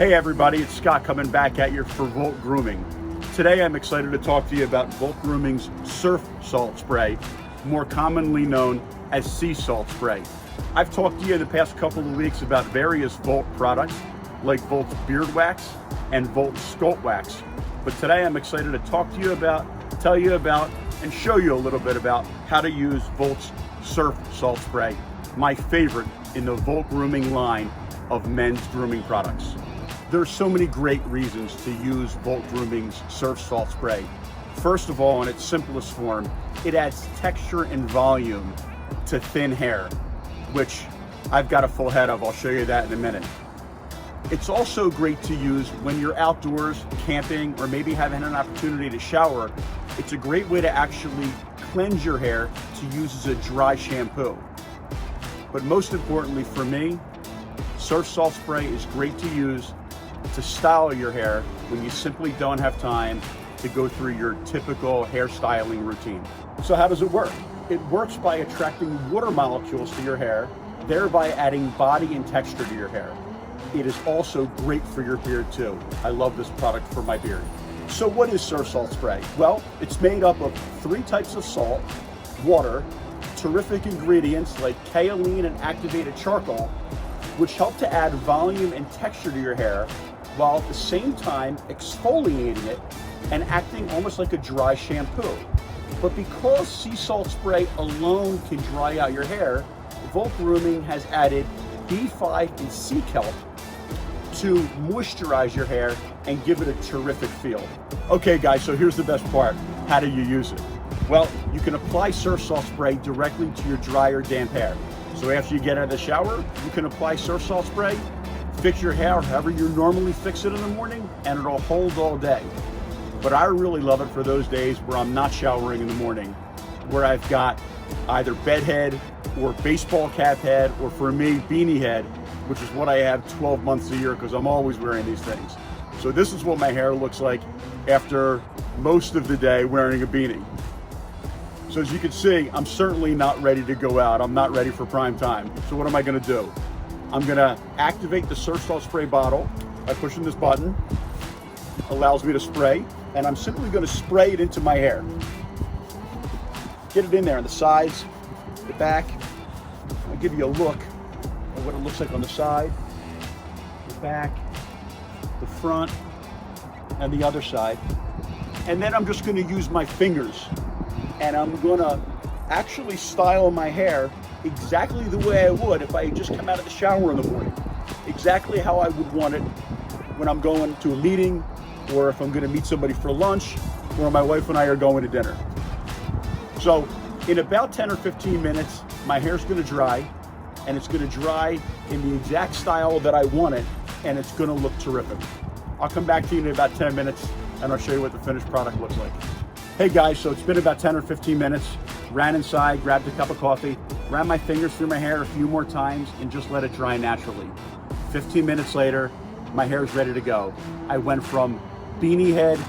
Hey everybody, it's Scott coming back at you for Volt Grooming. Today I'm excited to talk to you about Volt Grooming's Surf Salt Spray, more commonly known as sea salt spray. I've talked to you in the past couple of weeks about various Volt products like Volt's Beard Wax and Volt's Sculpt Wax. But today I'm excited to talk to you about, tell you about, and show you a little bit about how to use Volt's Surf Salt Spray, my favorite in the Volt Grooming line of men's grooming products. There's so many great reasons to use Volt Grooming's Surf Salt Spray. First of all, in its simplest form, it adds texture and volume to thin hair, which I've got a full head of. I'll show you that in a minute. It's also great to use when you're outdoors, camping, or maybe having an opportunity to shower. It's a great way to actually cleanse your hair to use as a dry shampoo. But most importantly for me, Surf Salt Spray is great to use to style your hair when you simply don't have time to go through your typical hairstyling routine. So how does it work? It works by attracting water molecules to your hair, thereby adding body and texture to your hair. It is also great for your beard too. I love this product for my beard. So what is Surf Salt Spray? Well, it's made up of 3 types of salt, water, terrific ingredients like kaolin and activated charcoal, which help to add volume and texture to your hair, while at the same time exfoliating it and acting almost like a dry shampoo. But because sea salt spray alone can dry out your hair, Volt Grooming has added B5 and sea kelp to moisturize your hair and give it a terrific feel. Okay guys, so here's the best part. How do you use it? Well, you can apply Surf Salt Spray directly to your dry or damp hair. So after you get out of the shower, you can apply Surf Salt Spray, fix your hair however you normally fix it in the morning, and it'll hold all day. But I really love it for those days where I'm not showering in the morning, where I've got either bedhead or baseball cap head, or for me, beanie head, which is what I have 12 months a year because I'm always wearing these things. So this is what my hair looks like after most of the day wearing a beanie. So as you can see, I'm certainly not ready to go out. I'm not ready for prime time. So what am I gonna do? I'm gonna activate the Surf Salt Spray bottle by pushing this button. Allows me to spray, and I'm simply gonna spray it into my hair. Get it in there on the sides, the back. I'll give you a look at what it looks like on the side, the back, the front, and the other side. And then I'm just gonna use my fingers, and I'm gonna actually style my hair exactly the way I would if I had just come out of the shower in the morning. Exactly how I would want it when I'm going to a meeting, or if I'm gonna meet somebody for lunch, or my wife and I are going to dinner. So in about 10 or 15 minutes, my hair's gonna dry, and it's gonna dry in the exact style that I want it, and it's gonna look terrific. I'll come back to you in about 10 minutes, and I'll show you what the finished product looks like. Hey guys, so it's been about 10 or 15 minutes. Ran inside, grabbed a cup of coffee, ran my fingers through my hair a few more times, and just let it dry naturally. 15 minutes later, my hair is ready to go. I went from beanie head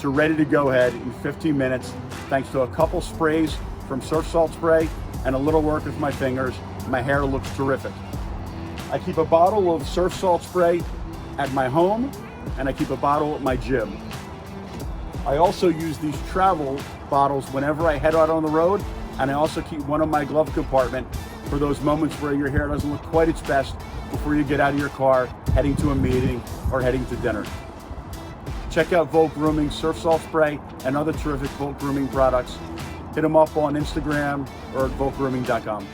to ready to go head in 15 minutes, thanks to a couple sprays from Surf Salt Spray and a little work with my fingers. My hair looks terrific. I keep a bottle of Surf Salt Spray at my home, and I keep a bottle at my gym. I also use these travel bottles whenever I head out on the road, and I also keep one in my glove compartment for those moments where your hair doesn't look quite its best before you get out of your car, heading to a meeting or heading to dinner. Check out Volt Grooming Surf Salt Spray and other terrific Volt Grooming products. Hit them up on Instagram or at voltgrooming.com.